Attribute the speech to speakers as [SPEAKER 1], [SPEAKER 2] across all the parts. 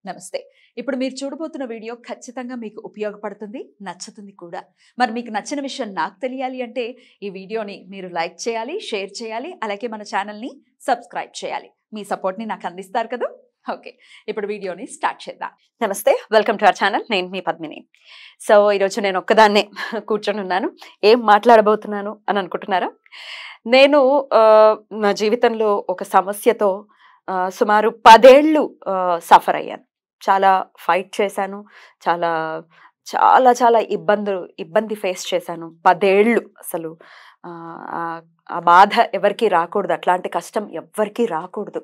[SPEAKER 1] నమస్తే. ఇప్పుడు మీరు చూడబోతున్న వీడియో ఖచ్చితంగా మీకు ఉపయోగపడుతుంది, నచ్చుతుంది కూడా. మరి మీకు నచ్చిన విషయం నాకు తెలియాలి అంటే ఈ వీడియోని మీరు లైక్ చేయాలి, షేర్ చేయాలి, అలాగే మన ఛానల్‌ని సబ్స్క్రైబ్ చేయాలి. మీ సపోర్ట్‌ని నాకు అందిస్తారు కదా! ఓకే. ఇప్పుడు వీడియోని స్టార్ట్ చేద్దాం. నమస్తే. Welcome to our channel. నేను మీ పద్మిని. సో, ఈరోజు నేను ఒక్కదాన్నే కూర్చొనున్నాను. ఏం మాట్లాడబోతున్నాను అని అనుకుంటున్నారా? నేను నా జీవితంలో ఒక సమస్యతో సుమారు 10 ఏళ్ళు సఫర్ అయ్యాను. చాలా ఫైట్ చేశాను. చాలా, చాలా, చాలా ఇబ్బంది ఫేస్ చేశాను. 10 ఏళ్ళు అసలు ఆ బాధ ఎవరికీ రాకూడదు. అట్లాంటి కష్టం ఎవ్వరికీ రాకూడదు.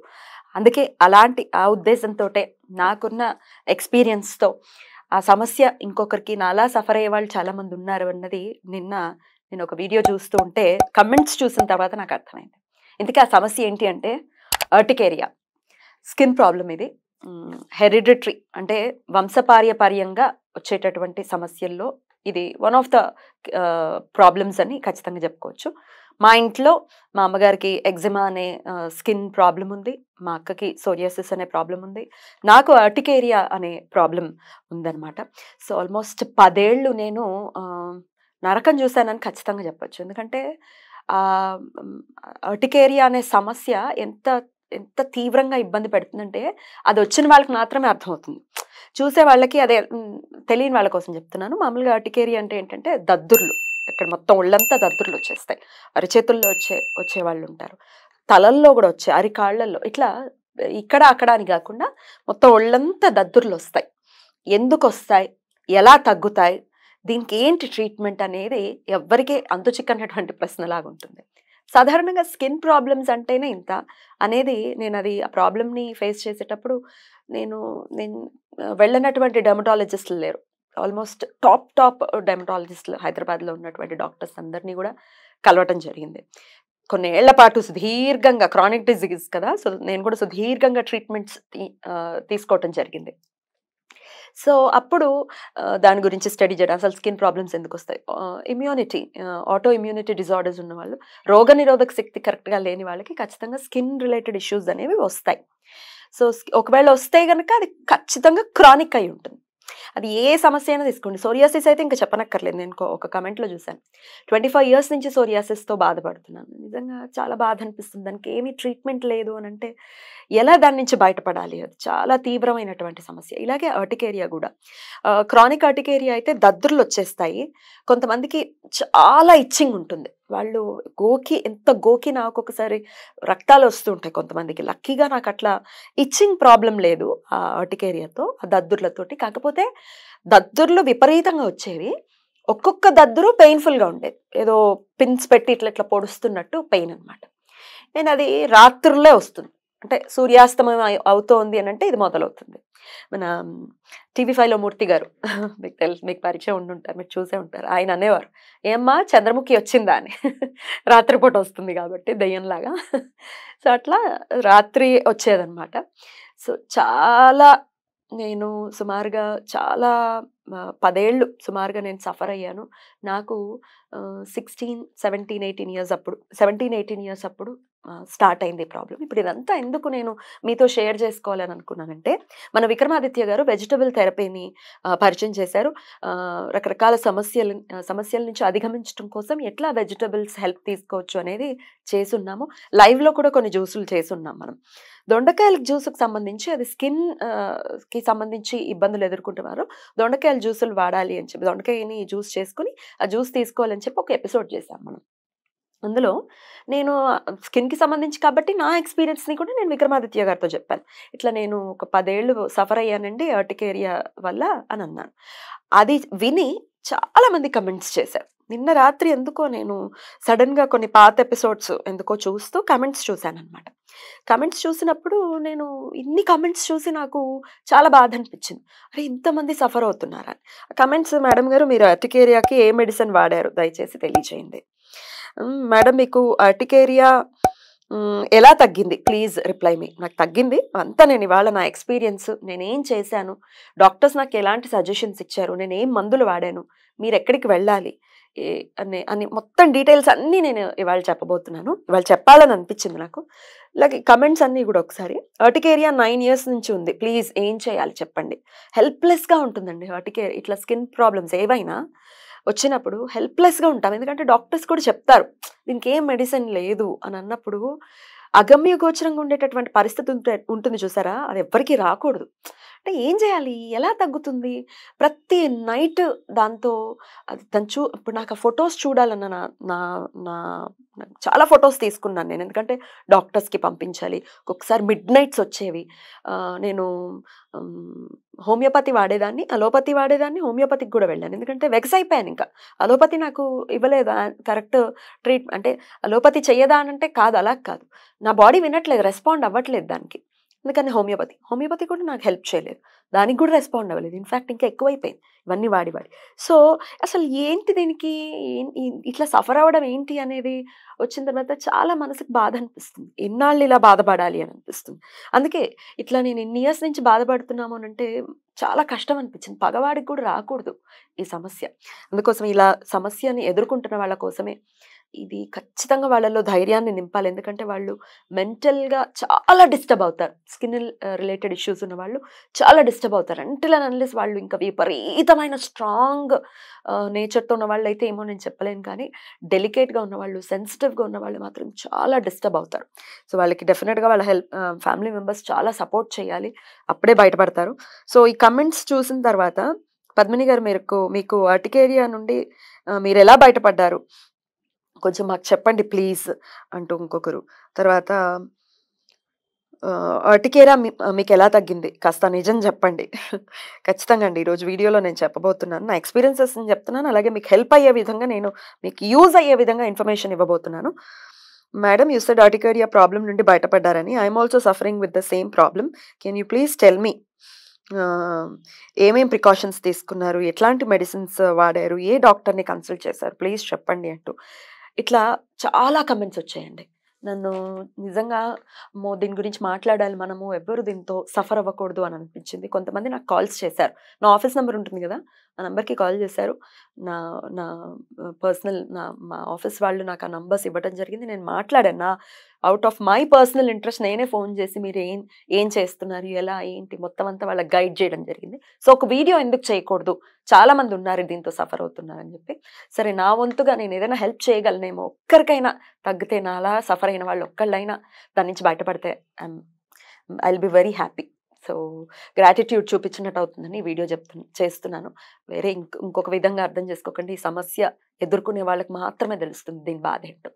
[SPEAKER 1] అందుకే ఆ ఉద్దేశంతోటే నాకున్న ఎక్స్‌పీరియన్స్‌తో ఆ సమస్య ఇంకొకరికి నాలా సఫర్ అయ్యే వాళ్ళు చాలామంది ఉన్నారు అన్నది నిన్న నేను ఒక వీడియో చూస్తూ ఉంటే కమెంట్స్ చూసిన తర్వాత నాకు అర్థమైంది. ఇంతకీ ఆ సమస్య ఏంటి అంటే అర్టికేరియా. స్కిన్ ప్రాబ్లమ్ ఇది. హెరిడిటరీ అంటే వంశపార్యపర్యంగా వచ్చేటటువంటి సమస్యల్లో ఇది వన్ ఆఫ్ ద ప్రాబ్లమ్స్ అని ఖచ్చితంగా చెప్పుకోవచ్చు. మా ఇంట్లో మా అమ్మగారికి ఎగ్జిమా అనే స్కిన్ ప్రాబ్లం ఉంది. మా అక్కకి సోరియాసిస్ అనే ప్రాబ్లం ఉంది. నాకు అర్టికేరియా అనే ప్రాబ్లం ఉందన్నమాట. సో ఆల్మోస్ట్ 10 ఏళ్ళు నేను నరకం చూశానని ఖచ్చితంగా చెప్పొచ్చు. ఎందుకంటే అర్టికేరియా అనే సమస్య ఎంత తీవ్రంగా ఇబ్బంది పెడుతుందంటే అది వచ్చిన వాళ్ళకి మాత్రమే అర్థమవుతుంది. చూసే వాళ్ళకి అదే తెలియని వాళ్ళ కోసం చెప్తున్నాను. మామూలుగా అర్టికేరియా అంటే ఏంటంటే దద్దుర్లు. ఇక్కడ మొత్తం ఒళ్ళంతా దద్దుర్లు వచ్చేస్తాయి. అరచేతుల్లో వచ్చే వాళ్ళు ఉంటారు. తలల్లో కూడా వచ్చాయి, అరికాళ్ళల్లో ఇట్లా ఇక్కడ అక్కడ అని కాకుండా మొత్తం ఒళ్ళంతా దద్దుర్లు వస్తాయి. ఎందుకు వస్తాయి, ఎలా తగ్గుతాయి, దీనికి ఏంటి ట్రీట్మెంట్ అనేది ఎవ్వరికీ అంతు చిక్కనటువంటి ప్రశ్నలాగా ఉంటుంది. సాధారణంగా స్కిన్ ప్రాబ్లమ్స్ అంటేనే ఇంత అనేది నేను ఆ ప్రాబ్లమ్ని ఫేస్ చేసేటప్పుడు నేను వెళ్ళినటువంటి డెర్మటాలజిస్టులు లేరు. ఆల్మోస్ట్ టాప్ డెర్మటాలజిస్టులు హైదరాబాద్లో ఉన్నటువంటి డాక్టర్స్ అందరినీ కూడా కలవటం జరిగింది. కొన్ని ఏళ్ల పాటు సుదీర్ఘంగా క్రానిక్ డిజీజ్ కదా, సో నేను కూడా సుదీర్ఘంగా ట్రీట్మెంట్స్ తీసుకోవటం జరిగింది. సో అప్పుడు దాని గురించి స్టడీ చేయడం, అసలు స్కిన్ ప్రాబ్లమ్స్ ఎందుకు వస్తాయి, ఆటో ఇమ్యూనిటీ డిజార్డర్స్ ఉన్న వాళ్ళు, రోగనిరోధక శక్తి కరెక్ట్గా లేని వాళ్ళకి ఖచ్చితంగా స్కిన్ రిలేటెడ్ ఇష్యూస్ అనేవి వస్తాయి. సో ఒకవేళ వస్తే కనుక అది ఖచ్చితంగా క్రానిక్ అయి ఉంటుంది. అది ఏ సమస్య అయినా తీసుకోండి. సోరియాసిస్ అయితే ఇంకా చెప్పనక్కర్లేదు. నేను ఒక కమెంట్లో చూశాను, 25 years నుంచి సోరియాసిస్తో బాధపడుతున్నాను. నిజంగా చాలా బాధ అనిపిస్తుంది. దానికి ఏమీ ట్రీట్మెంట్ లేదు అని అంటే ఎలా దాని నుంచి బయటపడాలి? అది చాలా తీవ్రమైనటువంటి సమస్య. ఇలాగే అర్టికేరియా కూడా. క్రానిక్ అర్టికేరియా అయితే దద్దుర్లు వచ్చేస్తాయి. కొంతమందికి చాలా ఇచ్చింగ్ ఉంటుంది. వాళ్ళు ఎంత గోకినా ఒక్కొక్కసారి రక్తాలు వస్తూ ఉంటాయి కొంతమందికి. లక్కీగా నాకు అట్లా ఇచ్చింగ్ ప్రాబ్లం లేదు ఆ అర్టికేరియాతో, ఆ దద్దుర్లతోటి. కాకపోతే దద్దుర్లు విపరీతంగా వచ్చేవి. ఒక్కొక్క దద్దురు పెయిన్ఫుల్గా ఉండేది. ఏదో పిన్స్ పెట్టి ఇట్లా పొడుస్తున్నట్టు పెయిన్ అనమాట. నేను అది రాత్రులే వస్తుంది. అంటే సూర్యాస్తమయం అవుతోంది అని అంటే ఇది మొదలవుతుంది. మన TV5లో మూర్తి గారు మీకు పరిచయం ఉండుంటారు, మీరు చూసే ఉంటారు. ఆయన అనేవారు, ఏమ్మా చంద్రముఖి వచ్చిందా అని. రాత్రిపూట వస్తుంది కాబట్టి దయ్యంలాగా. సో అట్లా రాత్రి వచ్చేదన్నమాట. సో నేను సుమారుగా 10 ఏళ్ళు సుమారుగా నేను సఫర్ అయ్యాను. నాకు 17-18 years అప్పుడు స్టార్ట్ అయింది ఈ ప్రాబ్లం. ఇప్పుడు ఇదంతా ఎందుకు నేను మీతో షేర్ చేసుకోవాలని అనుకున్నానంటే, మన విక్రమాదిత్య గారు వెజిటబుల్ థెరపీని పరిచయం చేశారు. రకరకాల సమస్యల నుంచి అధిగమించడం కోసం ఎట్లా వెజిటబుల్స్ హెల్ప్ తీసుకోవచ్చు అనేది చేసున్నాము. లైవ్లో కూడా కొన్ని జ్యూసులు చేసున్నాం మనం. దొండకాయల జ్యూస్కి సంబంధించి, అది స్కిన్ కి సంబంధించి ఇబ్బందులు ఎదుర్కొంటున్నారు, దొండకాయల జ్యూసులు వాడాలి అని చెప్పి, దొండకాయని జ్యూస్ చేసుకుని ఆ జ్యూస్ తీసుకోవాలని చెప్పి ఒక ఎపిసోడ్ చేశాం మనం. అందులో నేను స్కిన్కి సంబంధించి కాబట్టి నా ఎక్స్పీరియన్స్ని కూడా నేను విక్రమాదిత్య గారితో చెప్పాను. ఇట్లా నేను ఒక 10 ఏళ్ళు సఫర్ అయ్యానండి అర్టికేరియా వల్ల అని అన్నాను. అది విని చాలా మంది కమెంట్స్ చేశారు. నిన్న రాత్రి ఎందుకో నేను సడన్గా కొన్ని పాత ఎపిసోడ్స్ ఎందుకో చూస్తూ కమెంట్స్ చూశానమాట. కమెంట్స్ చూసినప్పుడు నేను ఇన్ని కమెంట్స్ చూసి నాకు చాలా బాధ అనిపించింది. అరే, ఇంతమంది సఫర్ అవుతున్నారా? కమెంట్స్, మేడం గారు మీరు అర్టికేరియాకి ఏ మెడిసిన్ వాడారు దయచేసి తెలియజేయండి. మేడం మీకు అర్టికేరియా ఎలా తగ్గింది, ప్లీజ్ రిప్లై మీ. నాకు తగ్గింది అంతా నేను ఇవాళ నా ఎక్స్పీరియన్స్, నేనేం చేశాను, డాక్టర్స్ నాకు ఎలాంటి సజెషన్స్ ఇచ్చారు, నేనేం మందులు వాడాను, మీరు ఎక్కడికి వెళ్ళాలి, అనే అని మొత్తం డీటెయిల్స్ అన్నీ నేను ఇవాళ చెప్పబోతున్నాను. ఇవాళ చెప్పాలని అనిపించింది నాకు. ఇలాగే కమెంట్స్ అన్నీ కూడా ఒకసారి. అర్టికేరియా 9 ఇయర్స్ నుంచి ఉంది. ప్లీజ్ ఏం చేయాలి చెప్పండి? హెల్ప్‌లెస్‌గా ఉంటుందండి ఇట్లా స్కిన్ ప్రాబ్లమ్స్ ఏవైనా వచ్చినప్పుడు హెల్ప్‌లెస్‌గా ఉంటాం. ఎందుకంటే డాక్టర్స్ కూడా చెప్తారు. దీనికి ఏం మెడిసిన్ లేదు అని అన్నప్పుడు అగమ్య గోచరంగా ఉండేటటువంటి పరిస్థితి ఉంటుంది చూసారా? అది ఎవ్వరికీ రాకూడదు. అంటే ఏం చేయాలి? ఎలా తగ్గుతుంది? ప్రతి నైట్ దాంతో ఇప్పుడు నాకు ఆ ఫోటోస్ చూడాలన్న నా నా నా చాలా ఫోటోస్ తీసుకున్నాను నేను. ఎందుకంటే డాక్టర్స్‌కి పంపించాలి. ఒక్కొక్కసారి మిడ్ నైట్స్ వచ్చేవి. నేను హోమియోపతి వాడేదాన్ని, అలోపతి వాడేదాన్ని, హోమియోపతికి కూడా వెళ్ళాను. ఎందుకంటే వెక్స్ అయిపోయాను ఇంకా. అలోపతి నాకు ఇవ్వలేదు కరెక్ట్ అంటే అలోపతి చెయ్యదా అనంటే కాదు, అలా కాదు. నా బాడీ వినట్లేదు, రెస్పాండ్ అవ్వట్లేదు దానికి. అందుకని హోమియోపతి కూడా నాకు హెల్ప్ చేయలేదు. దానికి కూడా రెస్పాండ్ అవ్వలేదు. ఇన్‌ఫాక్ట్ ఇంకా ఎక్కువైపోయింది ఇవన్నీ వాడి వాడి. సో, అసలు ఏంటి దీనికి ఇట్లా సఫర్ అవ్వడం ఏంటి అనేది వచ్చిన తర్వాత చాలా మనసుకు బాధ అనిపిస్తుంది. ఎన్నాళ్ళు ఇలా బాధపడాలి అని అనిపిస్తుంది. అందుకే ఇట్లా నేను ఇన్ని ఇయర్స్ నుంచి బాధపడుతున్నాము అనంటే చాలా కష్టం అనిపించింది. పగవాడికి కూడా రాకూడదు ఈ సమస్య. అందుకోసం ఇలా సమస్యని ఎదుర్కొంటున్న వాళ్ళ కోసమే ఇది ఖచ్చితంగా వాళ్ళలో ధైర్యాన్ని నింపాలి. ఎందుకంటే వాళ్ళు మెంటల్‌గా చాలా డిస్టర్బ్ అవుతారు. స్కిన్ రిలేటెడ్ ఇష్యూస్ ఉన్న వాళ్ళు చాలా డిస్టర్బ్ అవుతారు. అంటిల్ అండ్ అన్లెస్ వాళ్ళు ఇంకా విపరీతమైన స్ట్రాంగ్ నేచర్‌తో ఉన్న వాళ్ళైతే ఏమో నేను చెప్పలేను కానీ, డెలికేట్‌గా ఉన్నవాళ్ళు, సెన్సిటివ్‌గా ఉన్నవాళ్ళు మాత్రం చాలా డిస్టర్బ్ అవుతారు. సో, వాళ్ళకి డెఫినిట్‌గా వాళ్ళ ఫ్యామిలీ మెంబర్స్ చాలా సపోర్ట్ చేయాలి. అప్పుడే బయటపడతారు. సో, ఈ కమెంట్స్ చూసిన తర్వాత పద్మిని గారు మీకు అర్టికేరియా నుండి మీరెలా బయటపడ్డారు? కొంచెం మాకు చెప్పండి ప్లీజ్ అంటూ ఇంకొకరు. తర్వాత అర్టికేరా మీకెలా తగ్గింది? కాస్త నిజం జెప్పండి. ఖచ్చితంగా అండి. ఈరోజు వీడియోలో నేను చెప్పబోతున్నాను. నా ఎక్స్‌పీరియన్సెస్‌ని చెప్తున్నాను. అలాగే మీకు హెల్ప్ అయ్యే విధంగా మీకు యూజ్ అయ్యే విధంగా ఇన్ఫర్మేషన్ ఇవ్వబోతున్నాను. Madam you said urticaria problem నుండి బయటపడ్డారని. I am also suffering with the same problem. Can you please tell me ఏమేం ప్రికాషన్స్ తీసుకున్నారు? ఎట్లాంటి మెడిసిన్స్ వాడారు? ఏ డాక్టర్‌ని కన్సల్ట్ చేశారు? ప్లీజ్ చెప్పండి అంటూ. ఇట్లా చాలా కమెంట్స్ వచ్చాయండి. నన్ను నిజంగా అమ్మో! దీని గురించి మాట్లాడాలి మనము. ఎవ్వరు దీంతో సఫర్ అవ్వకూడదు అని అనిపించింది. కొంతమంది నాకు కాల్స్ చేశారు. నా ఆఫీస్ నంబర్ ఉంటుంది గదా! ఆ నంబర్‌కి కాల్ చేశారు. నా నా మా ఆఫీస్ వాళ్ళు నాకు ఆ నంబర్స్ ఇవ్వడం జరిగింది. నేను మాట్లాడాను. Out of my personal interest నేనే ఫోన్ చేసి మీరు ఏం చేస్తున్నారు? ఎలా? ఏంటి? మొత్తం అంతా వాళ్ళకి గైడ్ చేయడం జరిగింది. సో, ఒక వీడియో ఎందుకు చేయకూడదు? చాలా మంది ఉన్నారు దీంతో సఫర్ అవుతున్నారని చెప్పి. సరే నా వంతుగా నేను ఏదైనా హెల్ప్ చేయగలనేమో ఒక్కరికైనా తగ్గితే నాలా సఫర్ అయిన వాళ్ళు ఒక్కళ్ళైనా దాని నుంచి బయటపడితే I will be very happy. So, gratitude చూపించినట్టు అవుతుందని ఈ వీడియో చేస్తున్నాను. వేరే ఇంకొక విధంగా అర్థం చేసుకోకండి. ఈ సమస్య ఎదుర్కొనే వాళ్ళకి మాత్రమే తెలుస్తుంది దీని బాధ ఏంటో.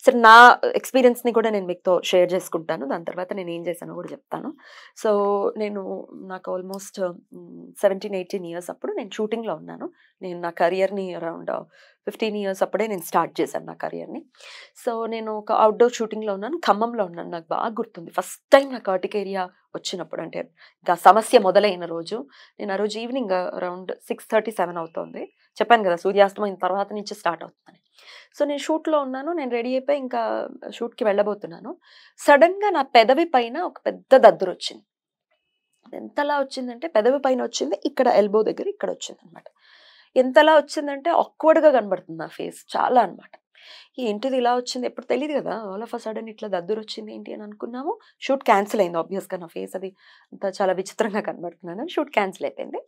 [SPEAKER 1] సరే నా ఎక్స్‌పీరియన్స్‌ని కూడా నేను మీతో షేర్ చేసుకుంటాను. దాని తర్వాత నేను ఏం చేశానో కూడా చెప్తాను. సో, నాకు ఆల్మోస్ట్ 17, 18 ఇయర్స్ అప్పుడు నేను షూటింగ్‌లో ఉన్నాను. నేను నా కెరియర్‌ని అరౌండ్ 15 ఇయర్స్ అప్పుడే నేను స్టార్ట్ చేశాను నా కెరియర్‌ని. సో, నేను ఒక అవుట్‌డోర్ షూటింగ్‌లో ఉన్నాను. ఖమ్మంలో ఉన్నాను. నాకు బాగా గుర్తుంది. ఫస్ట్ టైమ్ నాకు అర్టికేరియా వచ్చినప్పుడు అంటే ఇంకా సమస్య మొదలైన రోజు. నేను ఆ రోజు ఈవినింగ్ అరౌండ్ 6:30, 7 అవుతోంది. చెప్పాను కదా! సూర్యాస్తమయం తర్వాత నుంచి స్టార్ట్ అవుతుందని. సో, నేను షూట్‌లో ఉన్నాను. నేను రెడీ అయిపోయి ఇంకా షూట్‌కి వెళ్ళబోతున్నాను. సడెన్‌గా నా పెదవి పైన ఒక పెద్ద దద్దురొచ్చింది. ఎంతలా వచ్చిందంటే పెదవి పైన వచ్చింది. ఇక్కడ ఎల్బో దగ్గర ఇక్కడ వచ్చిందనమాట. ఎంతలా వచ్చిందంటే ఆక్వర్డ్‌గా కనబడుతుంది నా ఫేస్ చాలా అనమాట. ఏంటిది ఇలా వచ్చింది ఎప్పుడు తెలీదు కదా! ఆల్ ఆఫ్ ఎ సడెన్ ఇట్లా దద్దురొచ్చింది ఏంటి అని అనుకున్నాము. షూట్ క్యాన్సిల్ అయింది ఆబ్వియస్‌గా నా ఫేస్ అది అంతా చాలా విచిత్రంగా కనబడుతున్నానని షూట్ క్యాన్సిల్ అయిపోయింది.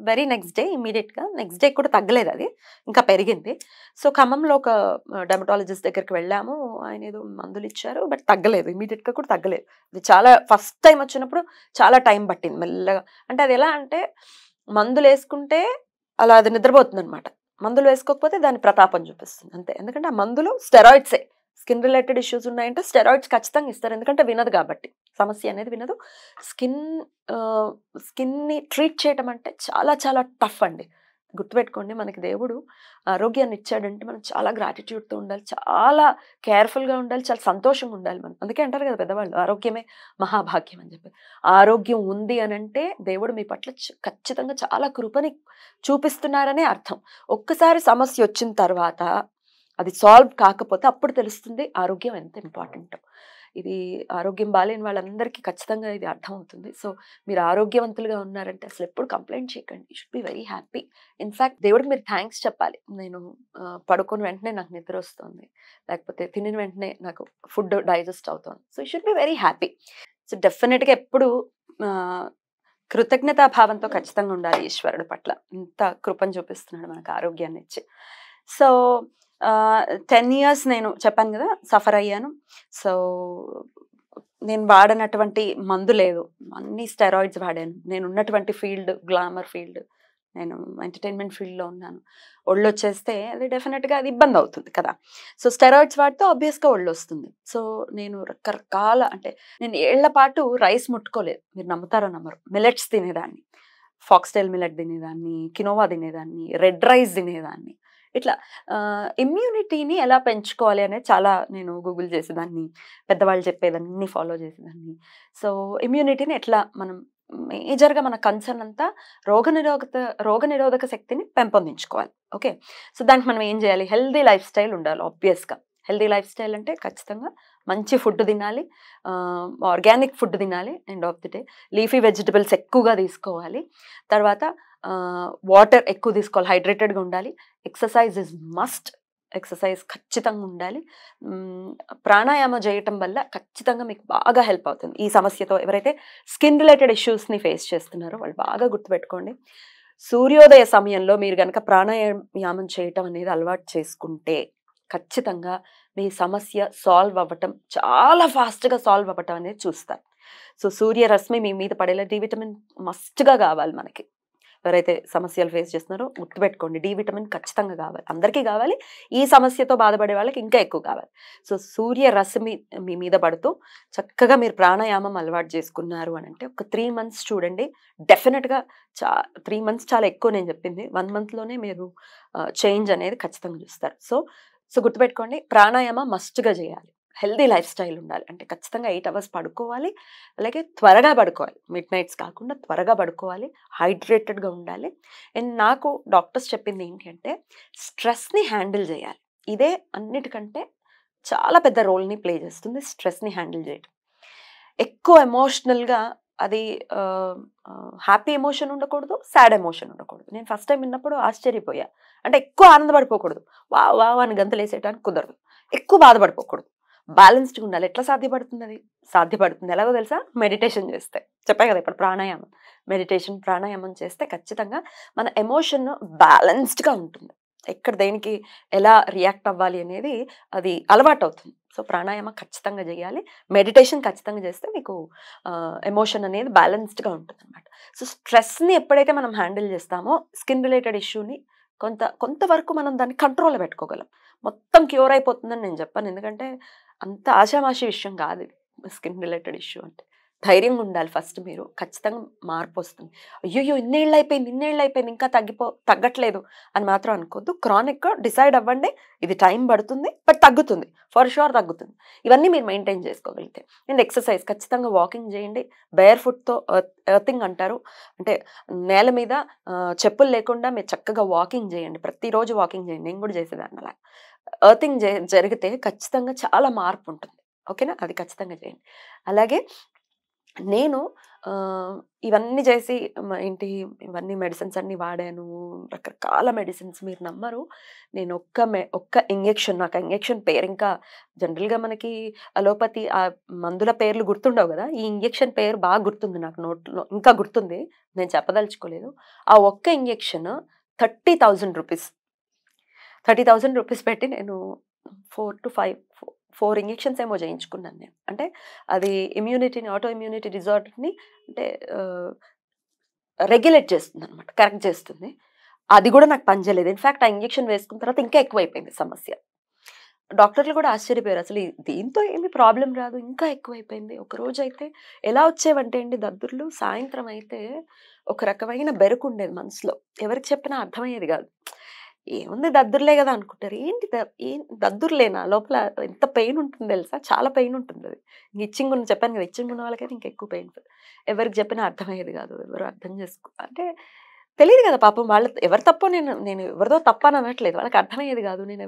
[SPEAKER 1] వెరీ నెక్స్ట్ డే ఇమ్మీడియేట్‌గా నెక్స్ట్ డే కూడా తగ్గలేదది. ఇంకా పెరిగింది. సో, ఖమ్మంలో ఒక డెర్మటాలజిస్ట్ దగ్గరికి వెళ్ళాము. ఆయనేదో మందులిచ్చారు. బట్ తగ్గలేదు. ఇమ్మీడియేట్‌గా కూడా తగ్గలేదు. అది చాలా ఫస్ట్ టైమ్ వచ్చినప్పుడు చాలా టైం పట్టింది మెల్లగా. అంటే అదెలా అంటే మందులేసుకుంటే అలా అది నిద్రపోతుందనమాట. మందులు వేసుకోకపోతే దాని ప్రతాపం చూపిస్తుంది అంతే. ఎందుకంటే ఆ మందులు స్టెరాయిడ్సే. స్కిన్ రిలేటెడ్ ఇష్యూస్ ఉన్నాయంటే స్టెరాయిడ్స్ ఖచ్చితంగా ఇస్తారు. ఎందుకంటే వినదు కాబట్టి. సమస్య అనేది వినదు. స్కిన్ స్కిన్‌ని ట్రీట్ చేయటం అంటే చాలా చాలా టఫ్ అండి. గుర్తుపెట్టుకోండి మనకి దేవుడు ఆరోగ్యాన్ని ఇచ్చాడంటే మనం చాలా గ్రాటిట్యూడ్‌తో ఉండాలి. చాలా కేర్‌ఫుల్‌గా ఉండాలి. చాలా సంతోషంగా ఉండాలి మనం. అందుకే అంటారు కదా పెద్దవాళ్ళు ఆరోగ్యమే మహాభాగ్యం అని చెప్పి. ఆరోగ్యం ఉంది అనంటే దేవుడు మీ పట్ల ఖచ్చితంగా చాలా కృపని చూపిస్తున్నారనే అర్థం. ఒక్కసారి సమస్యొచ్చిన తర్వాత అది సాల్వ్ కాకపోతే అప్పుడు తెలుస్తుంది ఆరోగ్యం ఎంత ఇంపార్టెంటో. ఇది ఆరోగ్యం బాలేని వాళ్ళందరికీ ఖచ్చితంగా ఇది అర్థమవుతుంది. సో, మీరు ఆరోగ్యవంతులుగా ఉన్నారంటే అసలెప్పుడు కంప్లెయింట్ చేయకండి. You should be very happy. In fact దేవుడికి మీరు థాంక్స్ చెప్పాలి. నేను పడుకొని వెంటనే నాకు నిద్రొస్తుంది. లేకపోతే తినిన వెంటనే నాకు ఫుడ్ డైజెస్ట్ అవుతోంది. So, you should be very happy. So, డెఫినిట్‌గా ఎప్పుడు ఆహ్, కృతజ్ఞతా భావంతో ఖచ్చితంగా ఉండాలి ఈశ్వరుడి పట్ల. ఇంత కృపను చూపిస్తున్నాడు మనకు ఆరోగ్యాన్నిచ్చి. సో, 10 ఇయర్స్ నేను చెప్పాను గదా! సఫర్ అయ్యాను. సో, నేను వాడనటువంటి మందు లేదు. అన్ని స్టెరాయిడ్స్ వాడాను. నేనున్నటువంటి ఫీల్డ్ గ్లామర్ ఫీల్డ్. నేను ఎంటర్‌టైన్‌మెంట్ ఫీల్డ్‌లో ఉన్నాను. ఒళ్ళొచ్చేస్తే అది డెఫినిట్‌గా అది ఇబ్బందవుతుంది కదా! సో, స్టెరాయిడ్స్ వాడితే ఆబ్వియస్‌గా ఒళ్ళొస్తుంది. సో, నేను రకరకాల అంటే నేను ఏళ్ల పాటు రైస్ ముట్టుకోలేదు. మీరు నమ్ముతారో నమ్మరో. మిల్లెట్స్ తినేదాన్ని. ఫాక్స్‌టైల్ మిల్లెట్ తినేదాన్ని, కినోవా తినేదాన్ని, రెడ్ రైస్ తినేదాన్ని. ఇట్లా ఇమ్యూనిటీని ఎలా పెంచుకోవాలి అనేది చాలా నేను గూగుల్ చేసేదాన్ని. పెద్దవాళ్ళు చెప్పేదన్నీ ఫాలో చేసేదాన్ని. సో, ఇమ్యూనిటీని ఎట్లా మనం మేజర్‌గా మన కన్సర్న్ అంతా రోగనిరోధక శక్తిని పెంపొందించుకోవాలి. ఓకే. సో, దానికి మనం ఏం చేయాలి? హెల్తీ లైఫ్ స్టైల్ ఉండాలి ఆబ్వియస్‌గా. హెల్తీ లైఫ్ స్టైల్ అంటే ఖచ్చితంగా మంచి ఫుడ్ తినాలి. ఆర్గానిక్ ఫుడ్ తినాలి end of the day. Leafy vegetables ఎక్కువగా తీసుకోవాలి. తర్వాత వాటర్ ఎక్కువ తీసుకోవాలి. హైడ్రేటెడ్‌గా ఉండాలి. Exercise is must. ఎక్సర్సైజ్ ఖచ్చితంగా ఉండాలి. హ్మ్. ప్రాణాయామం చేయటం వల్ల ఖచ్చితంగా మీకు బాగా హెల్ప్ అవుతుంది. ఈ సమస్యతో ఎవరైతే స్కిన్ రిలేటెడ్ ఇష్యూస్‌ని ఫేస్ చేస్తున్నారో వాళ్ళు బాగా గుర్తుపెట్టుకోండి. సూర్యోదయ సమయంలో మీరు గనక ప్రాణాయామం చేయటం అనేది అలవాటు చేసుకుంటే ఖచ్చితంగా మీ సమస్య సాల్వ్ అవ్వటం చాలా ఫాస్ట్‌గా సాల్వ్ అవ్వటం అనేది చూస్తారు. సో, సూర్యరశ్మి మీ మీద పడేలా డి విటమిన్ మస్ట్‌గా కావాలి మనకి. ఎవరైతే సమస్యలు ఫేస్ చేస్తున్నారో గుర్తుపెట్టుకోండి. డి విటమిన్ ఖచ్చితంగా కావాలి. అందరికీ కావాలి. ఈ సమస్యతో బాధపడే వాళ్ళకి ఇంకా ఎక్కువ కావాలి. సో, సూర్యరశ్మి మీ మీద పడుతూ చక్కగా మీరు ప్రాణాయామం అలవాటు చేసుకున్నారు అనంటే ఒక 3 మంత్స్ చూడండి. డెఫినిట్‌గా చా 3 మంత్స్ చాలా ఎక్కువ నేను చెప్పింది. 1 మంత్‌లోనే మీరు చేంజ్ అనేది ఖచ్చితంగా చూస్తారు. సో, గుర్తుపెట్టుకోండి ప్రాణాయామం మస్ట్‌గా చేయాలి. హెల్తీ లైఫ్ స్టైల్ ఉండాలి. అంటే ఖచ్చితంగా 8 అవర్స్ పడుకోవాలి. అలాగే త్వరగా పడుకోవాలి. మిడ్ నైట్స్ కాకుండా త్వరగా పడుకోవాలి. హైడ్రేటెడ్‌గా ఉండాలి. అండ్ నాకు డాక్టర్స్ చెప్పింది ఏంటి అంటే స్ట్రెస్‌ని హ్యాండిల్ చేయాలి. ఇదే అన్నిటికంటే చాలా పెద్ద రోల్‌ని ప్లే చేస్తుంది స్ట్రెస్‌ని హ్యాండిల్ చేయడం. ఎక్కువ ఎమోషనల్‌గా అది హ్యాపీ ఎమోషన్ ఉండకూడదు. సాడ్ ఎమోషన్ ఉండకూడదు. నేను ఫస్ట్ టైమ్ విన్నప్పుడు ఆశ్చర్యపోయా. అంటే ఎక్కువ ఆనందపడిపోకూడదు. వావ్! వావ్! అని గంతులేసేయడానికి కుదరదు. ఎక్కువ బాధపడిపోకూడదు. బ్యాలెన్స్డ్‌గా ఉండాలి. ఎట్లా సాధ్యపడుతుందది? సాధ్యపడుతుంది. ఎలాగో తెలుసా? మెడిటేషన్ చేస్తే. చెప్పా కదా! ఇప్పుడు ప్రాణాయామం. మెడిటేషన్, ప్రాణాయామం చేస్తే ఖచ్చితంగా మన ఎమోషన్ బ్యాలెన్స్డ్‌గా ఉంటుంది. ఎక్కడ దేనికి ఎలా రియాక్ట్ అవ్వాలి అనేది అది అలవాటవుతుంది. సో, ప్రాణాయామం ఖచ్చితంగా చేయాలి. మెడిటేషన్ ఖచ్చితంగా చేస్తే మీకు ఎమోషన్ అనేది బ్యాలెన్స్డ్‌గా ఉంటుందనమాట. సో, స్ట్రెస్‌ని ఎప్పుడైతే మనం హ్యాండిల్ చేస్తామో స్కిన్ రిలేటెడ్ ఇష్యూని కొంతవరకు మనం దాన్ని కంట్రోల్‌లో పెట్టుకోగలం. మొత్తం క్యూర్ అయిపోతుందని నేను చెప్పను. ఎందుకంటే అంత ఆషామాషీ విషయం కాదిది. స్కిన్ రిలేటెడ్ ఇష్యూ అంటే. ధైర్యంగా ఉండాలి ఫస్ట్ మీరు. ఖచ్చితంగా మార్పొస్తుంది. అయ్యయ్యో! ఇన్నేళ్లయిపోయింది ఇంకా తగ్గట్లేదు అని మాత్రం అనుకోద్దు. క్రానిక్‌గా డిసైడ్ అవ్వండి. ఇది టైం పడుతుంది. బట్ తగ్గుతుంది. ఫర్ ష్యూర్ తగ్గుతుంది. ఇవన్నీ మీరు మెయింటైన్ చేసుకోగలిగితే. అండ్ ఎక్సర్సైజ్ ఖచ్చితంగా వాకింగ్ చేయండి. బేర్ ఫుట్‌తో ఎర్తింగ్ అంటారు. అంటే నేల మీద చెప్పులు లేకుండా మీరు చక్కగా వాకింగ్ చేయండి. ప్రతిరోజు వాకింగ్ చేయండి. నేను కూడా చేసేదాన్ని అలా. ఎర్తింగ్ జరిగితే ఖచ్చితంగా చాలా మార్పుంటుంది. ఓకేనా? అది ఖచ్చితంగా చేయండి. అలాగే నేను ఇవన్నీ చేసి ఏంటి ఇవన్నీ మెడిసిన్స్ అన్నీ వాడాను. రకరకాల మెడిసిన్స్ మీరు నమ్మరు. నేను ఒక్క ఇంజెక్షన్ నాకు ఆ ఇంజెక్షన్ పేరు ఇంకా జనరల్‌గా మనకి అలోపతి మందుల పేర్లు గుర్తుండవు గదా! ఈ ఇంజెక్షన్ పేరు బాగా గుర్తుంది నాకు నోట్లో ఇంకా గుర్తుంది. నేను చెప్పదలుచుకోలేదు. ఆ ఒక్క ఇంజెక్షన్ రూ. 30,000 పెట్టి నేను 4 ఇంజెక్షన్స్ ఏమో చేయించుకున్నాను నేను. అంటే అది ఆటో ఇమ్యూనిటీ డిజార్డర్‌ని అంటే ఆహ్, రెగ్యులేట్ చేస్తుందనమాట. కరెక్ట్ చేస్తుంది. అది గూడా నాకు పని చేయలేదు. ఇన్‌ఫాక్ట్ ఆ ఇంజెక్షన్ వేసుకున్న తర్వాత ఇంకా ఎక్కువైపోయింది సమస్య. డాక్టర్లు కూడా ఆశ్చర్యపోయారు. అసలు దీంతో ఏమి ప్రాబ్లమ్ రాదు. ఇంకా ఎక్కువైపోయింది. ఒకరోజైతే ఎలా వచ్చేవంటే అండి దద్దుర్లు సాయంత్రం అయితే ఒక రకమైన బెరుకుండేది మనసులో. ఎవరికి చెప్పినా అర్థమయ్యేది గాదు. ఏముంది దద్దుర్లే గదా అనుకుంటారు. దద్దుర్లేనా? లోపల ఎంత పెయిన్ ఉంటుంది తెలుసా? చాలా పెయిన్ ఉంటుందది. ఇచ్చింగ్ ఉన్న చెప్పాను గదా! ఇచ్చింగ్ ఉన్న వాళ్ళకైతే ఇంకా ఎక్కువ పెయిన్‌ఫుల్. ఎవరికి చెప్పినా అర్థమయ్యేది గాదు. ఎవరు అర్థం అంటే తెలీదు కదా పాపం. వాళ్ళ ఎవరి తప్పో నేను నేను ఎవరిదో తప్పని అనట్లేదు. వాళ్ళకి అర్థమయ్యేది కాదు. నేను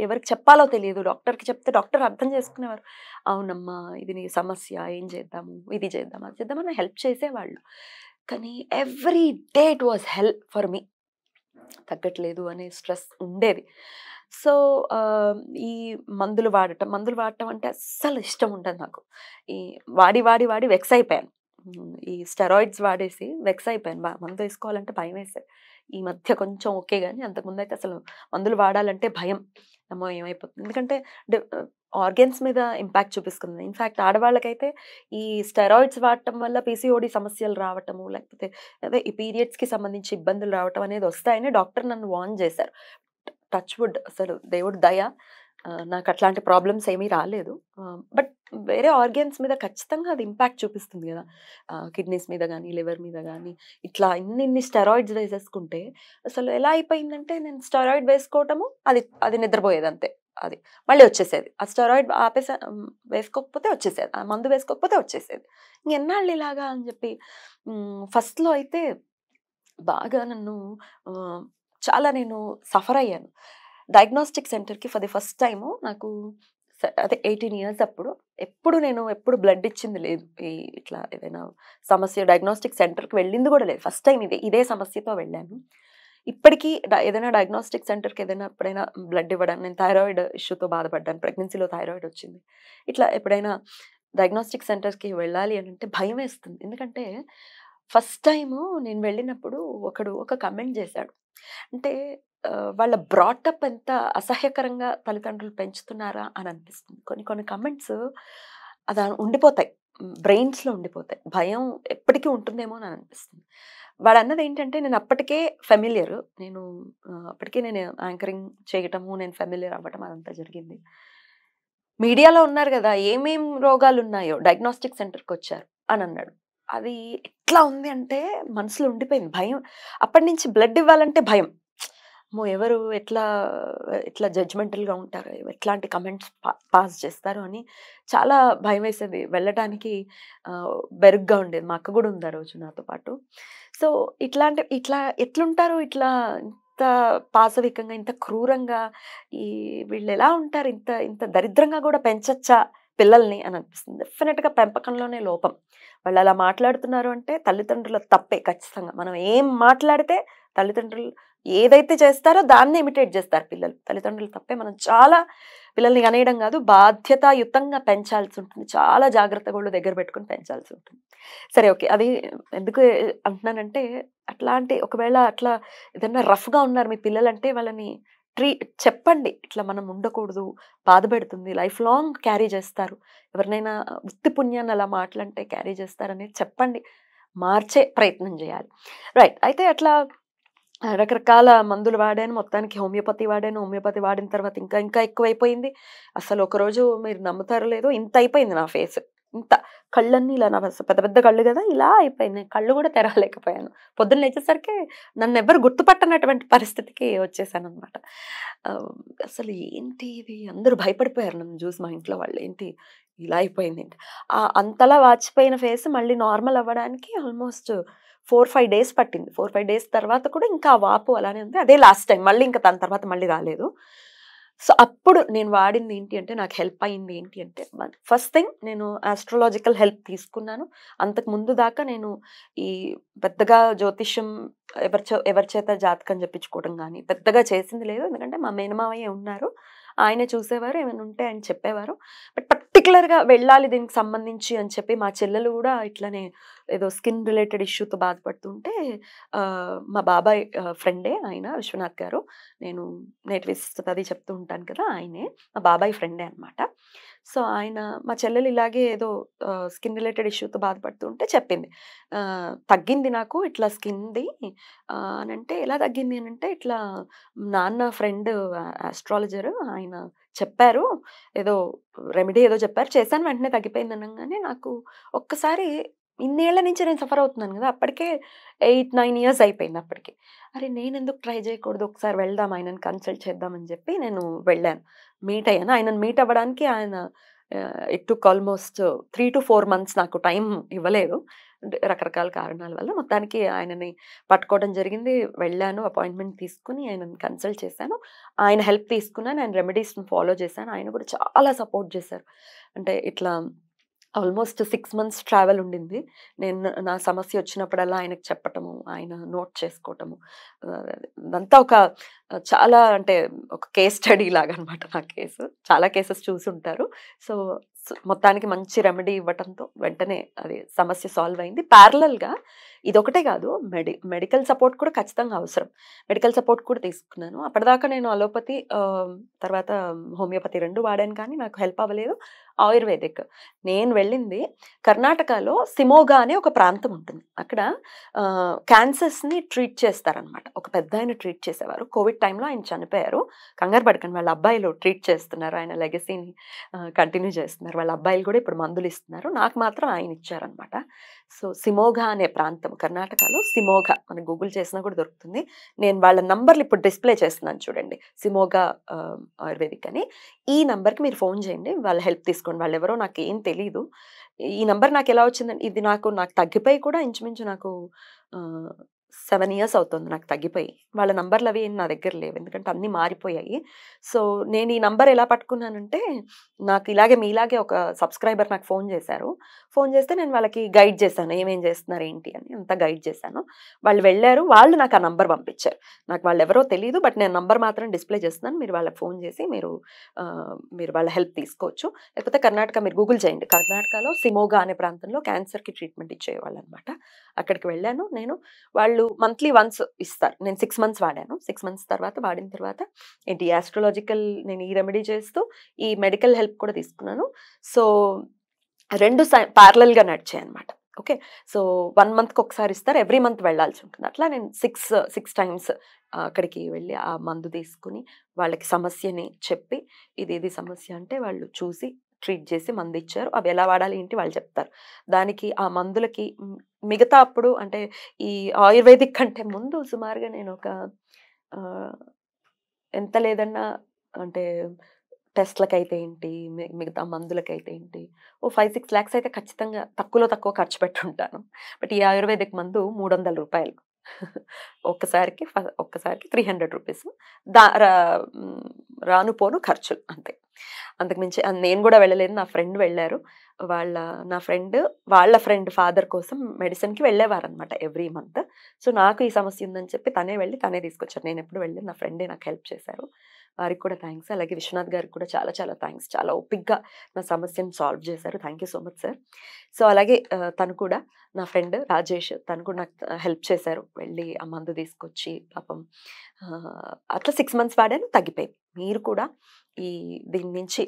[SPEAKER 1] ఎవరికి చెప్పాలో తెలియదు. డాక్టర్‌కి చెప్తే డాక్టర్ అర్థం చేసుకునేవారు. అవునమ్మా ఇది నీ సమస్య. ఏం చేద్దాము? ఇది చేద్దాం, అది చేద్దాం అని హెల్ప్ చేసేవాళ్ళు. కానీ every day it was hell for me. తగ్గట్లేదు అనే స్ట్రెస్ ఉండేది. సో, ఈ మందులు వాడటం అంటే అస్సలు ఇష్టం ఉండదు నాకు. ఈ వాడి వెక్స్ అయిపోయాను. ఈ స్టెరాయిడ్స్ వాడేసి వెక్స్ అయిపోయాను. మందేసుకోవాలంటే భయమేసేది. ఈ మధ్య కొంచెం ఓకే గానీ, అంతకుముందయితే అసలు మందులు వాడాలంటే భయం. అమ్మో! ఏమైపోతుంది? ఎందుకంటే డ్ ఆర్గాన్స్ మీద ఇంపాక్ట్ చూపిస్తుంది. ఇన్‌ఫాక్ట్ ఆడవాళ్ళకైతే ఈ స్టెరాయిడ్స్ వాడటం వల్ల పీసీఓడీ సమస్యలు రావటము, లేకపోతే అదే ఈ పీరియడ్స్‌కి సంబంధించి ఇబ్బందులు రావటం అనేది వస్తాయని డాక్టర్ నన్ను వార్న్ చేశారు. టచ్ వుడ్ అసలు దేవుడి దయ. నాకు అట్లాంటి ప్రాబ్లమ్స్ ఏమీ రాలేదు. బట్ వేరే ఆర్గాన్స్ మీద ఖచ్చితంగా అది ఇంపాక్ట్ చూపిస్తుంది గదా! కిడ్నీస్ మీద గానీ, లివర్ మీద గానీ, ఇట్లా ఇన్నిన్ని స్టెరాయిడ్స్ వేసేసుకుంటే అసలు ఎలా అయిపోయిందంటే నేను స్టెరాయిడ్ వేసుకోవటము, అది అది నిద్రపోయేదంతే. అది. మళ్ళీ వచ్చేసేది. ఆ స్టెరాయిడ్ వేసుకోకపోతే వచ్చేసేది. ఆ మందు వేసుకోకపోతే వచ్చేసేది. ఇంకెన్నాళ్ళు ఇలాగా అని జెప్పి ఫస్ట్‌లో అయితే బాగా నన్ను ఆహ్, చాలా నేను సఫర్ అయ్యాను. డయాగ్నోస్టిక్ సెంటర్‌కి ఫర్ ది ఫస్ట్ టైము నాకు అదే 18 ఇయర్స్ అప్పుడు. ఎప్పుడు బ్లడ్ ఇచ్చింది లేదు. ఇట్లా ఏదైనా సమస్య డయాగ్నోస్టిక్ సెంటర్‌కి వెళ్ళింది గూడా లేదు. ఫస్ట్ టైమ్ ఇదే సమస్యతో వెళ్ళాను. ఇప్పటికి ఏదైనా డయాగ్నోస్టిక్ సెంటర్‌కి ఏదైనా ఎప్పుడైనా బ్లడ్ ఇవ్వడానికి నేను థైరాయిడ్ ఇష్యూతో బాధపడ్డాను. ప్రెగ్నెన్సీలో థైరాయిడ్ వచ్చింది. ఇట్లా ఎప్పుడైనా డయాగ్నోస్టిక్ సెంటర్స్‌కి వెళ్ళాలి అనంటే భయమేస్తుంది. ఎందుకంటే ఫస్ట్ టైము నేను వెళ్ళినప్పుడు ఒక కమెంట్ చేశాడు. అంటే వాళ్ళ బ్రాటప్ ఎంత అసహ్యకరంగా తల్లిదండ్రులు పెంచుతున్నారా అని అనిపిస్తుంది. కొన్ని కొన్ని కమెంట్స్ ఉండిపోతాయి. బ్రెయిన్స్‌లో ఉండిపోతాయి. భయం ఎప్పటికీ ఉంటుందేమో అని అనిపిస్తుంది. వాడన్నదేంటంటే నేను అప్పటికే ఫెమిలియర్. అప్పటికే నేను యాంకరింగ్ చేయటము, నేను ఫెమిలియర్ అవ్వటం అదంతా జరిగింది. మీడియాలో ఉన్నారు గదా! ఏమేం రోగాలున్నాయో డయాగ్నోస్టిక్ సెంటర్‌కొచ్చారు అనన్నాడు. అది ఎట్లా ఉంది అంటే మనసులో ఉండిపోయింది భయం. అప్పటినుంచి బ్లడ్ ఇవ్వాలంటే భయం. అమ్మో! ఎవరు ఎట్లా జడ్జ్‌మెంటల్‌గా ఉంటారో, ఎట్లాంటి కమెంట్స్ పాస్ చేస్తారో అని చాలా భయమేసేది. వెళ్ళటానికి బెరుగ్గా ఉండేది. మా అక్క గూడా ఉంది ఆ రోజు నాతో పాటు. సో, ఇట్లా ఎట్లుంటారు? ఇంత పాశవికంగా, ఇంత క్రూరంగా ఈ వీళ్ళెలా ఉంటారు? ఇంత ఇంత దరిద్రంగా గూడా పెంచొచ్చా పిల్లల్ని అని అనిపిస్తుంది. డెఫినిట్‌గా పెంపకంలోనే లోపం. వాళ్ళలా మాట్లాడుతున్నారు అంటే తల్లిదండ్రుల తప్పే ఖచ్చితంగా. మనం ఏం మాట్లాడితే తల్లిదండ్రులు ఏదైతే చేస్తారో దాన్నే ఇమిటేట్ చేస్తారు పిల్లలు. తల్లిదండ్రుల తప్పే. మనం చాలా పిల్లల్ని కనేయడం గాదు, బాధ్యతాయుతంగా పెంచాల్సుంటుంది. చాలా జాగ్రత్తగా ఒళ్ళు దగ్గర పెట్టుకొని పెంచాల్సుంటుంది. సరే ఓకే. అది ఎందుకు అంటున్నానంటే ఒకవేళ అట్లా ఏదన్నా రఫ్‌గా ఉన్నారు మీ పిల్లలంటే వాళ్ళని చెప్పండి. ఇట్లా మనం ఉండకూడదు. బాధపెడుతుంది. లైఫ్ లాంగ్ క్యారీ చేస్తారు. ఎవరినైనా ఉత్తి పుణ్యాన్ని అలా మాటలంటే క్యారీ చేస్తారనేది చెప్పండి. మార్చే ప్రయత్నం చేయాలి. రైట్. అయితే అట్లా రకరకాల మందులు వాడాను. మొత్తానికి హోమియోపతి వాడాను. హోమియోపతి వాడిన తర్వాత ఇంకా ఇంకా ఎక్కువైపోయింది. అసలు ఒకరోజు మీరు నమ్ముతారో లేదో ఇంత అయిపోయింది నా ఫేస్. ఇంత కళ్ళన్నీ ఇలా పెద్ద పెద్ద కళ్ళు గదా! ఇలా అయిపోయింది. కళ్ళు గూడా తెరవలేకపోయాను. పొద్దున్న లేచేసరికి నన్నెవ్వరు గుర్తుపట్టనటువంటి పరిస్థితికి వచ్చేసాననమాట. ఆహ్, అసలు ఏంటి ఇది? అందరూ భయపడిపోయారు నన్ను జూసి మా ఇంట్లో వాళ్ళు. ఏంటి ఇలా అయిపోయిందేంటి? అంతలా వాచిపోయిన ఫేస్ మళ్ళీ నార్మల్ అవ్వడానికి ఆల్‌మోస్ట్ 4, 5 డేస్ పట్టింది. 4, 5 డేస్ తర్వాత కూడా ఇంకా ఆ వాపు అలానే ఉంది. అదే లాస్ట్ టైమ్. మళ్ళీ ఇంక దాని తర్వాత మళ్ళీ రాలేదు. సో, అప్పుడు నేను వాడింది ఏంటి అంటే, నాకు హెల్ప్ అయింది ఏంటి అంటే, ఫస్ట్ థింగ్ నేను ఆస్ట్రాలాజికల్ హెల్ప్ తీసుకున్నాను. అంతకు ముందు దాకా నేను ఈ పెద్దగా జ్యోతిష్యం ఎవరి చేత జాతకం చెప్పించుకోవడం గానీ, పెద్దగా చేసింది లేదు. ఎందుకంటే మా మేనమామయ్య ఉన్నారు. ఆయనే చూసేవారు. ఏమైనా ఉంటే ఆయన చెప్పేవారు. బట్ పర్టిక్యులర్‌గా వెళ్ళాలి దీనికి సంబంధించి అని చెప్పి మా చెల్లెలు గూడా ఇట్లనే ఏదో స్కిన్ రిలేటెడ్ ఇష్యూతో బాధపడుతుంటే మా బాబాయ్ ఫ్రెండే ఆయన విశ్వనాథ్ గారు. నేను నేటివ్ అది చెప్తూ ఉంటాను కదా! ఆయనే. మా బాబాయ్ ఫ్రెండే అనమాట. సో, మా చెల్లెలు ఇలాగే ఏదో స్కిన్ రిలేటెడ్ ఇష్యూతో బాధపడుతూ ఉంటే చెప్పింది. తగ్గింది నాకు ఇట్లా స్కిన్‌ది అనంటే, ఎలా తగ్గింది అనంటే, ఇట్లా నాన్న ఫ్రెండ్ ఆస్ట్రాలజర్ ఆయన చెప్పారు. ఏదో రెమెడీ ఏదో చెప్పారు. చేశాను వెంటనే తగ్గిపోయింది అనంగానే నాకు ఒక్కసారి ఇన్నేళ్ల నుంచి నేను సఫర్ అవుతున్నాను గదా! అప్పటికే 8, 9 ఇయర్స్ అయిపోయింది అప్పటికి. అరే! నేనెందుకు ట్రై చేయకూడదు? ఒకసారి వెళ్దాం ఆయనని కన్సల్ట్ చేద్దాం అని చెప్పి నేను వెళ్ళాను. మీట్ అయ్యాను. ఆయనని మీట్ అవ్వడానికి ఆయన it took almost 3 to 4 months నాకు టైం ఇవ్వలేదు. అంటే రకరకాల కారణాల వల్ల. మొత్తానికి ఆయనని పట్టుకోవడం జరిగింది. వెళ్ళాను. అపాయింట్మెంట్ తీసుకొని ఆయనని కన్సల్ట్ చేశాను. ఆయన హెల్ప్ తీసుకున్నాను. ఆయన రెమెడీస్‌ని ఫాలో చేశాను. ఆయన కూడా చాలా సపోర్ట్ చేశారు. అంటే ఇట్లా ఆల్మోస్ట్ 6 months ట్రావెల్ ఉండింది. నేను నా సమస్య వచ్చినప్పుడల్లా ఆయనకి చెప్పటము, ఆయన నోట్ చేసుకోవటము. ఇదంతా ఒక చాలా అంటే ఒక కేస్ స్టడీ లాగనమాట నా కేసు. చాలా కేసెస్ చూసుంటారు. సో, మొత్తానికి మంచి రెమెడీ ఇవ్వటంతో వెంటనే అది సమస్య సాల్వ్ అయింది. ప్యారలల్‌గా ఇదొకటే కాదు, మెడికల్ సపోర్ట్ కూడా ఖచ్చితంగా అవసరం. మెడికల్ సపోర్ట్ కూడా తీసుకున్నాను. అప్పటిదాకా నేను అలోపతి తర్వాత హోమియోపతి 2 వాడాను కానీ నాకు హెల్ప్ అవ్వలేదు. ఆయుర్వేదిక్. నేను వెళ్ళింది కర్ణాటకలో సిమోగా అనే ఒక ప్రాంతం ఉంటుంది. అక్కడ క్యాన్సర్స్‌ని ట్రీట్ చేస్తారనమాట. ఒక పెద్దాయన ట్రీట్ చేసేవారు. కోవిడ్ టైంలో ఆయన చనిపోయారు. కంగారు పడకండి, వాళ్ళ అబ్బాయిలు ట్రీట్ చేస్తున్నారు. ఆయన లెగసీని కంటిన్యూ చేస్తున్నారు. వాళ్ళ అబ్బాయిలు కూడా ఇప్పుడు మందులు ఇస్తున్నారు. నాకు మాత్రం ఆయన ఇచ్చారనమాట. సో, సిమోగా అనే ప్రాంతం కర్ణాటకలో. సిమోగా మనం గూగుల్ చేసినా కూడా దొరుకుతుంది. నేను వాళ్ళ నంబర్లు ఇప్పుడు డిస్ప్లే చేస్తున్నాను చూడండి. సిమోగా ఆయుర్వేదిక్ అని. ఈ నంబర్‌కి మీరు ఫోన్ చేయండి. వాళ్ళ హెల్ప్ తీసుకోండి. వాళ్ళెవరో నాకేం తెలీదు. ఈ నంబర్ నాకెలా వచ్చిందంటే ఇది నాకు తగ్గిపోయి కూడా ఇంచుమించు నాకు 7 years అవుతుంది నాకు తగ్గిపోయి. వాళ్ళ నంబర్‌లవి నా దగ్గర లేవు. ఎందుకంటే అన్నీ మారిపోయాయి. సో, నేను ఈ నంబర్ ఎలా పట్టుకున్నానంటే, నాకు ఇలాగే మీలాగే ఒక సబ్‌స్క్రైబర్ నాకు ఫోన్ చేశారు. ఫోన్ చేస్తే నేను వాళ్ళకి గైడ్ చేశాను. ఏమేం చేస్తున్నారు ఏంటి అని అంతా గైడ్ చేశాను. వాళ్ళు వెళ్లారు. వాళ్ళు నాకు ఆ నంబర్ పంపించారు. నాకు వాళ్ళెవరో తెలీదు. బట్ నేను నంబర్ మాత్రం డిస్‌ప్లే చేస్తున్నాను. మీరు వాళ్ళకి ఫోన్ చేసి మీరు వాళ్ళ హెల్ప్ తీసుకోవచ్చు. లేకపోతే కర్ణాటక మీరు గూగుల్ చేయండి. కర్ణాటకలో సిమోగా అనే ప్రాంతంలో క్యాన్సర్‌కి ట్రీట్మెంట్ ఇచ్చేవాళ్ళనమాట. అక్కడికి వెళ్ళాను నేను. వాళ్ళు మంత్లీ వన్స్ ఇస్తారు. నేను 6 months వాడాను. 6 months తర్వాత వాడిన తర్వాత ఏంటి యాస్ట్రాలాజికల్ నేను ఈ రెమెడీ చేస్తూ ఈ మెడికల్ హెల్ప్ కూడా తీసుకున్నాను. సో, 2 ప్యారలల్‌గా నడిచాయన్నమాట. ఓకే. సో, 1 monthకి ఒకసారి ఇస్తారు. ఎవ్రీ మంత్ వెళ్ళాల్సి ఉంటుంది. అట్లా నేను 6 times అక్కడికి వెళ్ళి ఆ మందు తీసుకొని వాళ్ళకి సమస్యని చెప్పి ఇది సమస్య అంటే వాళ్ళు చూసి ట్రీట్ చేసి మందిచ్చారు. అవి ఎలా వాడాలి ఏంటి వాళ్ళు చెప్తారు. దానికి ఆ మందులకి మిగతా అప్పుడు అంటే ఈ ఆయుర్వేదిక్ కంటే ముందు సుమారుగా నేను ఒక ఆహ్, ఎంత లేదన్నా అంటే టెస్ట్‌లకైతే ఏంటి, మిగతా మందులకైతే ఏంటి, ఓ 5, 6 lakhs అయితే ఖచ్చితంగా తక్కువలో తక్కువ ఖర్చు పెట్టుంటాను. బట్ ఈ ఆయుర్వేదిక్ మందు రూ. 300 ఒక్కసారికి రూ. 300 దా రా హ్మ్, రాను పోను ఖర్చులు అంతే. అంతకు మించి నేను గూడా వెళ్ళలేదు. నా ఫ్రెండ్ వెళ్లారు. నా ఫ్రెండ్ వాళ్ళ ఫ్రెండ్ ఫాదర్ కోసం మెడిసిన్‌కి వెళ్ళేవారనమాట ఎవ్రీ మంత్. సో, నాకు ఈ సమస్య ఉందని చెప్పి తనే వెళ్లి తనే తీసుకొచ్చారు. నేనెప్పుడు వెళ్ళలేదు. నా ఫ్రెండే నాకు హెల్ప్ చేశారు. వారికి కూడా థాంక్స్. అలాగే విశ్వనాథ్ గారికి కూడా చాలా చాలా థాంక్స్. చాలా ఓపికగా నా సమస్యను సాల్వ్ చేశారు. Thank you so much sir. So, అలాగే తను కూడా నా ఫ్రెండ్ రాజేష్ తను కూడా నాకు హెల్ప్ చేశారు. వెళ్ళి ఆ మందు తీసుకొచ్చి పాపం అట్లా 6 months వాడాను తగ్గిపోయింది. మీరు కూడా దీని నుంచి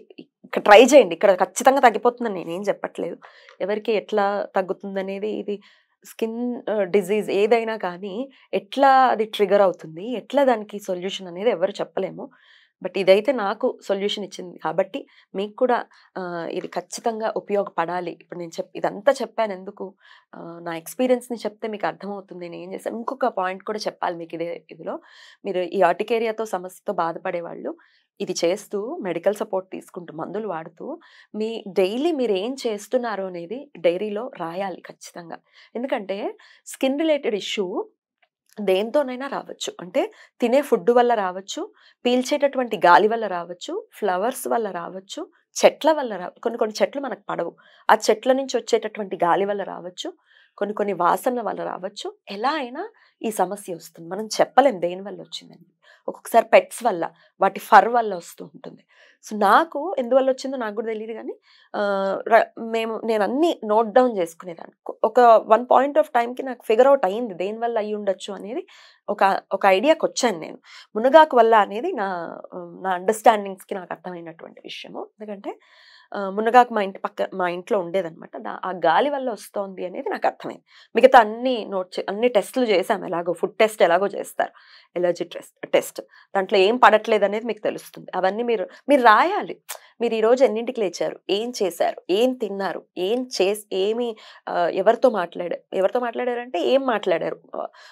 [SPEAKER 1] ఇక్కడ ట్రై చేయండి. ఇక్కడ ఖచ్చితంగా తగ్గిపోతుందని నేనేం చెప్పట్లేదు. ఎవరికి ఎట్లా తగ్గుతుందనేది ఇది స్కిన్ డిజీజ్ ఏదైనా కానీ ఎట్లా అది ట్రిగ్గర్ అవుతుంది, ఎట్లా దానికి సొల్యూషన్ అనేది ఎవరు చెప్పలేము. బట్ ఇదైతే నాకు సొల్యూషన్ ఇచ్చింది కాబట్టి మీకు కూడా ఇది ఖచ్చితంగా ఉపయోగపడాలి. ఇప్పుడు నేను ఇదంతా చెప్పాను ఎందుకు, నా ఎక్స్‌పీరియన్స్‌ని చెప్తే మీకు అర్థమవుతుంది నేనేం చేశాను. ఇంకొక పాయింట్ కూడా చెప్పాలి మీకు ఇదిలో. మీరు ఈ అర్టికేరియాతో సమస్యతో బాధపడేవాళ్ళు ఇది చేస్తూ మెడికల్ సపోర్ట్ తీసుకుంటూ మందులు వాడుతూ డైలీ మీరేం చేస్తున్నారో అనేది డైరీలో రాయాలి ఖచ్చితంగా. ఎందుకంటే స్కిన్ రిలేటెడ్ ఇష్యూ దేనితోనైనా రావచ్చు. అంటే తినే ఫుడ్ వల్ల రావచ్చు, పీల్చేటటువంటి గాలి వల్ల రావచ్చు, ఫ్లవర్స్ వల్ల రావచ్చు, చెట్ల వల్ల కొన్ని చెట్లు మనకు పడవు. ఆ చెట్ల నుంచి వచ్చేటటువంటి గాలి వల్ల రావచ్చు, కొన్ని వాసనల వల్ల రావచ్చు. ఎలా అయినా ఈ సమస్య వస్తుంది. మనం చెప్పలేం దేనివల్ల వచ్చిందని. ఒక్కొక్కసారి పెట్స్ వల్ల, వాటి ఫర్ వల్ల వస్తూ ఉంటుంది. సో, నాకు ఎందువల్ల వచ్చిందో నాకు కూడా తెలీదు గానీ ఆహ్, ర నేనన్నీ నోట్ డౌన్ చేసుకునేదాన్ని. ఒక పాయింట్ ఆఫ్ టైమ్‌కి నాకు ఫిగర్ ఔట్ అయింది. దేనివల్ల అయ్యుండొచ్చు అనేది ఒక ఒక ఐడియాకొచ్చాను నేను. మునగాకు వల్ల అనేది నా అండర్‌స్టాండింగ్స్‌కి నాకు అర్థమైనటువంటి విషయము. ఎందుకంటే మునగాకు మా ఇంట్లో ఉండేదనమాట. ఆ గాలి వల్ల వస్తోంది అనేది నాకు అర్థమైంది. మిగతా అన్ని టెస్ట్‌లు చేశాం ఎలాగో. ఫుడ్ టెస్ట్ ఎలాగో చేస్తారు. Allergy test. దాంట్లో ఏం పడట్లేదనేది మీకు తెలుస్తుంది. అవన్నీ మీరు రాయాలి. మీరు ఈరోజు ఎన్నింటికి లేచారు? ఏం చేశారు? ఏం తిన్నారు? ఎవరితో మాట్లాడారంటే ఏం మాట్లాడారు?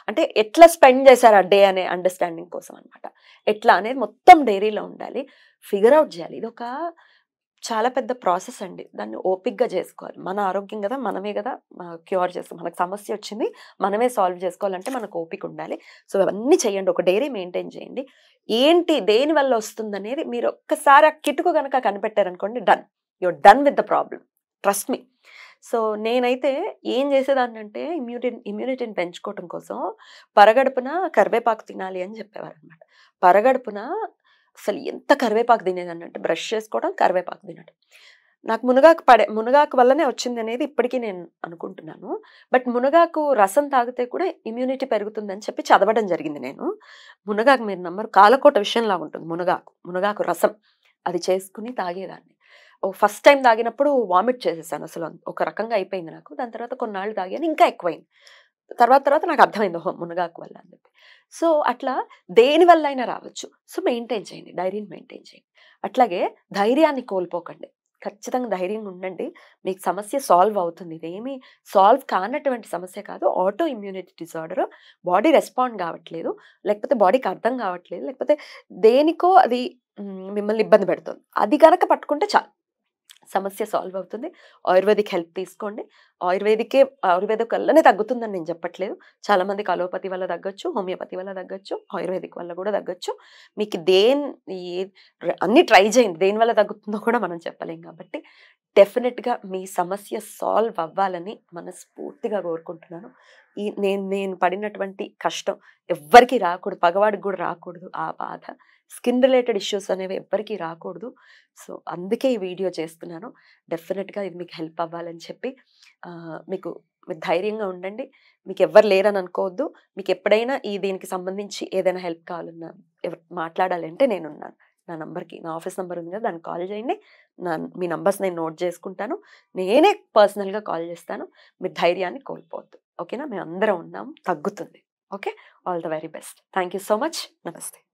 [SPEAKER 1] అంటే ఎట్లా స్పెండ్ చేశారు ఆ డే అనే అండర్‌స్టాండింగ్ కోసం అనమాట. ఎట్లా అనేది మొత్తం డైరీలో ఉండాలి. ఫిగర్ ఔట్ చేయాలి. చాలా పెద్ద ప్రాసెస్ అండి. దాన్ని ఓపికగా జేసుకోవాలి. మన ఆరోగ్యం గదా! మనమే గదా! క్యూర్ చేసుకో మనకు సమస్య వచ్చింది. మనమే సాల్వ్ జేసుకోవాలంటే మనకు ఓపిక ఉండాలి. సో, అవన్నీ చేయండి. ఒక డైరీ మెయింటైన్ చేయండి. ఏంటి దేనివల్ల వస్తుందనేది మీరు ఒక్కసారి ఆ కిటుకు గనక కనిపెట్టారనుకోండి done. You are done with the problem. Trust me. So, నేనైతే ఏం జేసేదాన్నంటే ఇమ్యూనిటీని పెంచుకోవటం కోసం పరగడుపున కరివేపాకు తినాలి అని జెప్పేవారనమాట. పరగడుపున అసలు ఎంత కరివేపాకు తినేదాన్నంటే బ్రష్ చేసుకోవడం, కరివేపాకు తినడం. నాకు మునగాకు వల్లనే వచ్చిందనేది ఇప్పటికి నేను అనుకుంటున్నాను. బట్ మునగాకు రసం తాగితే కూడా ఇమ్యూనిటీ పెరుగుతుందని చెప్పి చదవడం జరిగింది నేను. మునగాకు మీరు నమ్మరు కాలకోట విషయంలాగా ఉంటుంది మునగాకు. మునగాకు రసం అది చేసుకొని తాగేదాన్ని. ఫస్ట్ టైమ్ తాగినప్పుడు వామిట్ చేసేసాను అసలు. ఒక రకంగా అయిపోయింది నాకు. దాని తర్వాత కొన్నాళ్ళు తాగాను ఇంకా ఎక్కువైంది. తర్వాత తర్వాత నాకు అర్థమైంది ఓహో! మునగాకు వల్ల అని చెప్పి. సో, అట్లా దేని వల్లైనా రావచ్చు. సో, మెయింటైన్ చేయండి. డైరీని మెయింటైన్ చేయండి. అట్లాగే ధైర్యాన్ని కోల్పోకండి. ఖచ్చితంగా ధైర్యంగా ఉండండి. మీకు సమస్య సాల్వ్ అవుతుంది. ఇదేమి సాల్వ్ కానటువంటి సమస్య కాదు. Auto immunity disorder. Body respond కావట్లేదు. లేకపోతే బాడీకి అర్థం కావట్లేదు. లేకపోతే దేనికో అది మిమ్మల్ని ఇబ్బంది పెడుతుంది. అది గనక పట్టుకుంటే చాలు. సమస్య సాల్వ్ అవుతుంది. ఆయుర్వేదిక్ హెల్ప్ తీసుకోండి. ఆయుర్వేదిక్ వల్లనే తగ్గుతుందని నేను చెప్పట్లేదు. చాలామందికి అలోపతి వల్ల తగ్గొచ్చు, హోమియోపతి వల్ల తగ్గొచ్చు, ఆయుర్వేదిక్ వల్ల కూడా తగ్గొచ్చు. మీకు ఈ అన్నీ ట్రై చేయండి. దేని వల్ల తగ్గుతుందో కూడా మనం చెప్పలేం కాబట్టి డెఫినిట్‌గా మీ సమస్య సాల్వ్ అవ్వాలని మనస్ఫూర్తిగా కోరుకుంటున్నాను. నేను పడినటువంటి కష్టం ఎవ్వరికీ రాకూడదు. పగవాడికి కూడా రాకూడదు ఆ బాధ. స్కిన్ రిలేటెడ్ ఇష్యూస్ అనేవి ఎవ్వరికీ రాకూడదు. సో, అందుకే ఈ వీడియో చేస్తున్నాను. డెఫినిట్‌గా ఇది మీకు హెల్ప్ అవ్వాలని చెప్పి మీకు మీరు ధైర్యంగా ఉండండి. మీకెవ్వరు లేరని అనుకోవద్దు. మీకెప్పుడైనా దీనికి సంబంధించి ఏదైనా హెల్ప్ కావాలన్నా, మాట్లాడాలంటే నేనున్నాను. నా నంబర్‌కి నా ఆఫీస్ నంబర్ ఉంది కదా! దానికి కాల్ చేయండి. మీ నంబర్స్ నేను నోట్ చేసుకుంటాను. నేనే పర్సనల్‌గా కాల్ చేస్తాను. మీరు ధైర్యాన్ని కోల్పోవద్దు. ఓకేనా? మేమందరం ఉన్నాం. తగ్గుతుంది. Okay? All the very best. Thank you so much. నమస్తే.